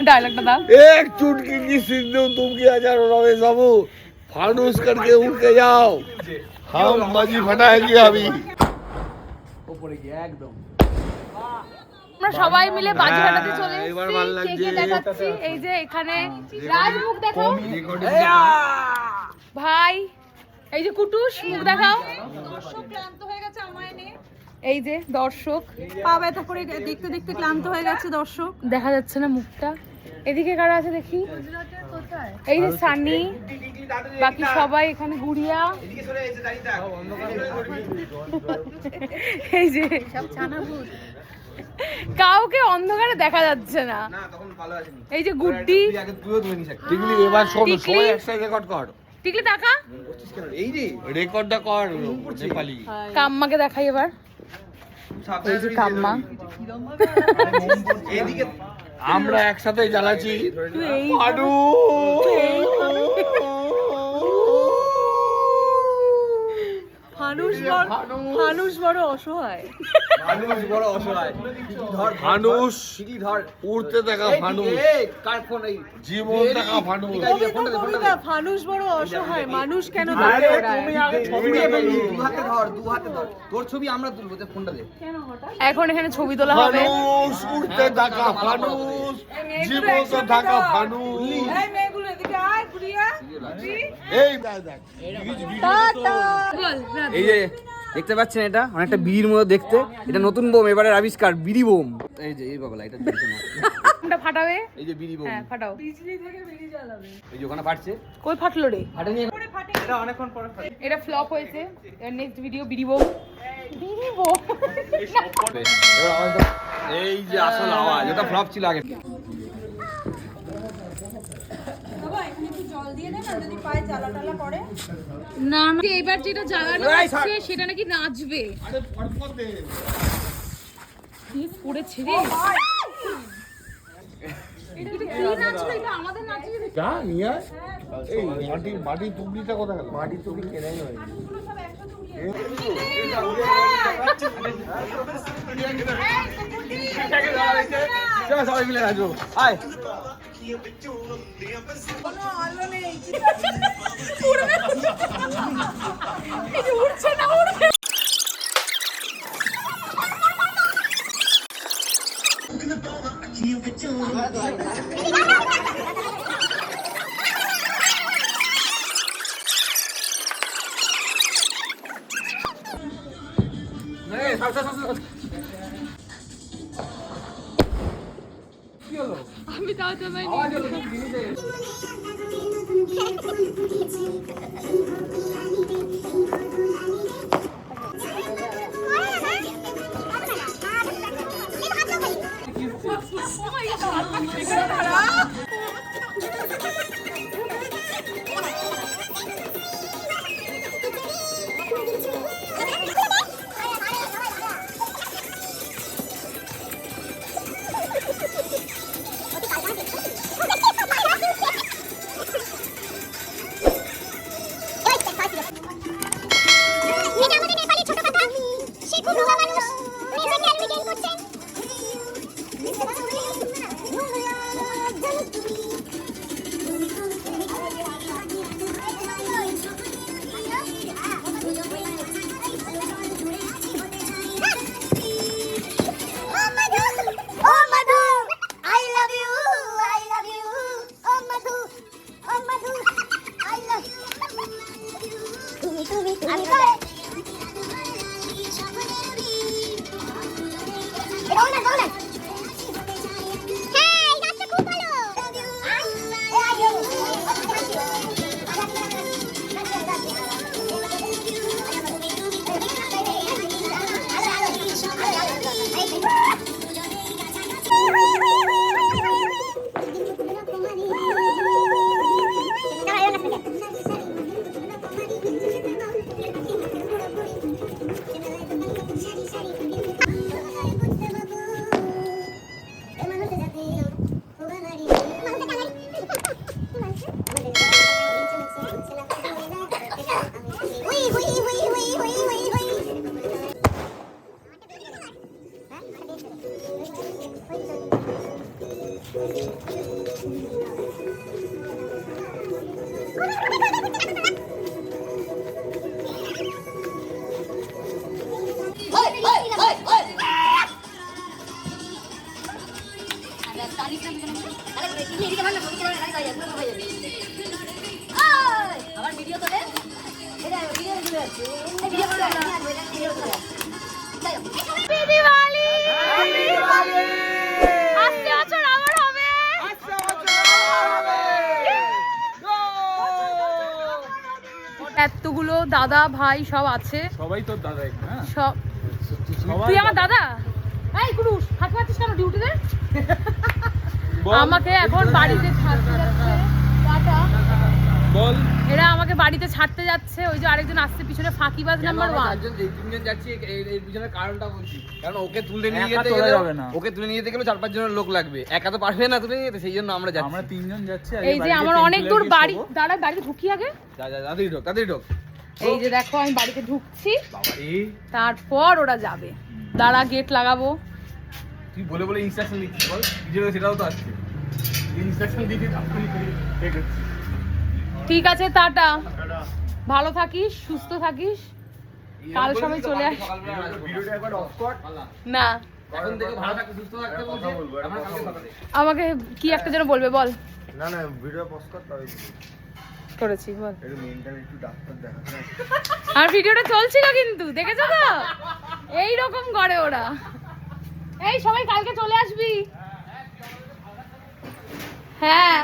Dialogue बता। एक चुटकी की सिंधु तुम की हजारों रवे सबू फानुस करके उठ के जाओ हम मजी फटाएंगे अभी। আমরা সবাই মিলে বাজি ফাটাতে চলে এসেছি, কে কে দেখাচ্ছি। এই যে এখানে রাজমুখ দেখাও ভাই, এই যে কুটুস মুখ দেখাও। দর্শক ক্লান্ত হয়ে গেছে আমায় নিয়ে, এই যে দর্শক পা ব্যথা করে দেখতে দেখতে ক্লান্ত হয়ে গেছে দর্শক, দেখা যাচ্ছে না মুখটা। এদিকে কারা আছে দেখি, এই যে সানি, বাকি সবাই এখানে গুড়িয়া, এই যে কাউকে অন্ধকারে দেখা যাচ্ছে না। এই যে গুড্ডি, টিকলি এবার শোন সবাই একসাথে রেকর্ড কর। টিকলি টাকা এই যে রেকর্ডটা কর নেপালি। কাম্মাকে দেখাই এবার, এই যে কাম্মা, এদিকে আমরা একসাথে জ্বালাচ্ছি। মানুষ বড় অসহায়, ফানুস উড়তে দেখা ফানুস, জীবন দেখা ফানুস। ফানুস বড় অসহায়, মানুষ কেন তোর ছবি আমরা তুলবো, ফোনটা দে। এখন এখানে ছবি তোলা হবে। ফানুস উড়তে দেখা ফানুস, জীবন দেখা ফানুস। এই দেখ এই যে দেখতে পাচ্ছেন, এটা অনেকটা বিড়ির মতো দেখতে। এটা নতুন বোম, এবারে আবিষ্কার বিড়ি বোম। এই যে এই বাবা এটা দেখতে না, এটা ফাটাবে। এই যে বিড়ি বোম, হ্যাঁ ফাটাও। বিজলি থেকে বিড়ি জ্বালাবে। এই যে ওখানে ফাটছে, কই ফাটলো রে? ফাটেনি, এটা অনেকক্ষণ পরে ফাটে। এটা ফ্লপ হয়েছে। এর নেক্সট ভিডিও বিড়ি বোম, বিড়ি বোম। এই যে আসল আওয়াজ, এটা ফ্লপ ছিল আগে। না না, এবার যেটা জ্বালানো হচ্ছে সেটা নাকি নাচবে। কি পড়েছে রে? এটা কি নাচলো? এটা আমাদের নাচিয়ে দিচ্ছে। যা নিয়ে এই মাটি টুকরিটা কোথায় গেল? মাটি টুকরি কেনাই হয়নি। সবাই মিলে নাচবো, আয়। উঠছে না, উঠছে। আমি তাও তোমায় আমার ভিডিও তোলে এটা ভিডিও চলে যাচ্ছে এই ভিডিও করে ভিডিও করে দিওয়ালি আসছে বছর আবার হবে এতগুলো দাদা ভাই সব আছে সবাই তোর দাদা না সব তুই আমার দাদা এই কুরুশ হাত পাচ্ছিস কেন ডিউটিতে আমাকে এখন বাড়িতে ছাড়তে যাচ্ছে টাটা বল এরা আমাকে বাড়িতে ছাড়তে যাচ্ছে ওই যে আরেকজন আসছে পিছনে ফাঁকিবাজ নাম্বার 1 তিনজন যাচ্ছি এর পিছনে কারণটা বলছি কারণ ওকে তুলে নিয়ে একা যেতে তোলা গেলে যাবে না। ওকে তুলে নিয়ে যেতে গেলে 4-5 জনের লোক লাগবে একা তো পারবে না তুলে নিয়ে যেতে সেই জন্য আমরা যাচ্ছি আমরা তিনজন যাচ্ছি এই যে আমার অনেক দূর বাড়ি দাঁড়া বাড়িতে ঢুকি আগে যা যা তাড়াতাড়ি ঢোক এই যে দেখো আমি বাড়িতে ঢুকছি বাবা রে তারপর ওরা যাবে দাঁড়া গেট লাগাবো তুই বলে বলে ইনস্ট্রাকশন দিচ্ছিস বল ভিডিও সেটাও তো আসছে ইনস্ট্রাকশন দিয়ে দিই আপনি ঠিক আছে ঠিক আছে টাটা ভালো থাকিস সুস্থ থাকিস কাল সবাই চলে আস ভিডিওটা একবার অফ কর না এখন থেকে ভালো থাকতে সুস্থ থাকতে বলছে আমরা কালকে সকালে আমাকে কি একটা যেন বলবে বল না না ভিডিও পজ কর তবে করেছি বল একটু মেন্টাল একটু ডাক্তার দেখাতে আর ভিডিওটা চলছিল কিন্তু দেখেছো তো এই রকম করে ওরা এই সবাই কালকে চলে আসবি হ্যাঁ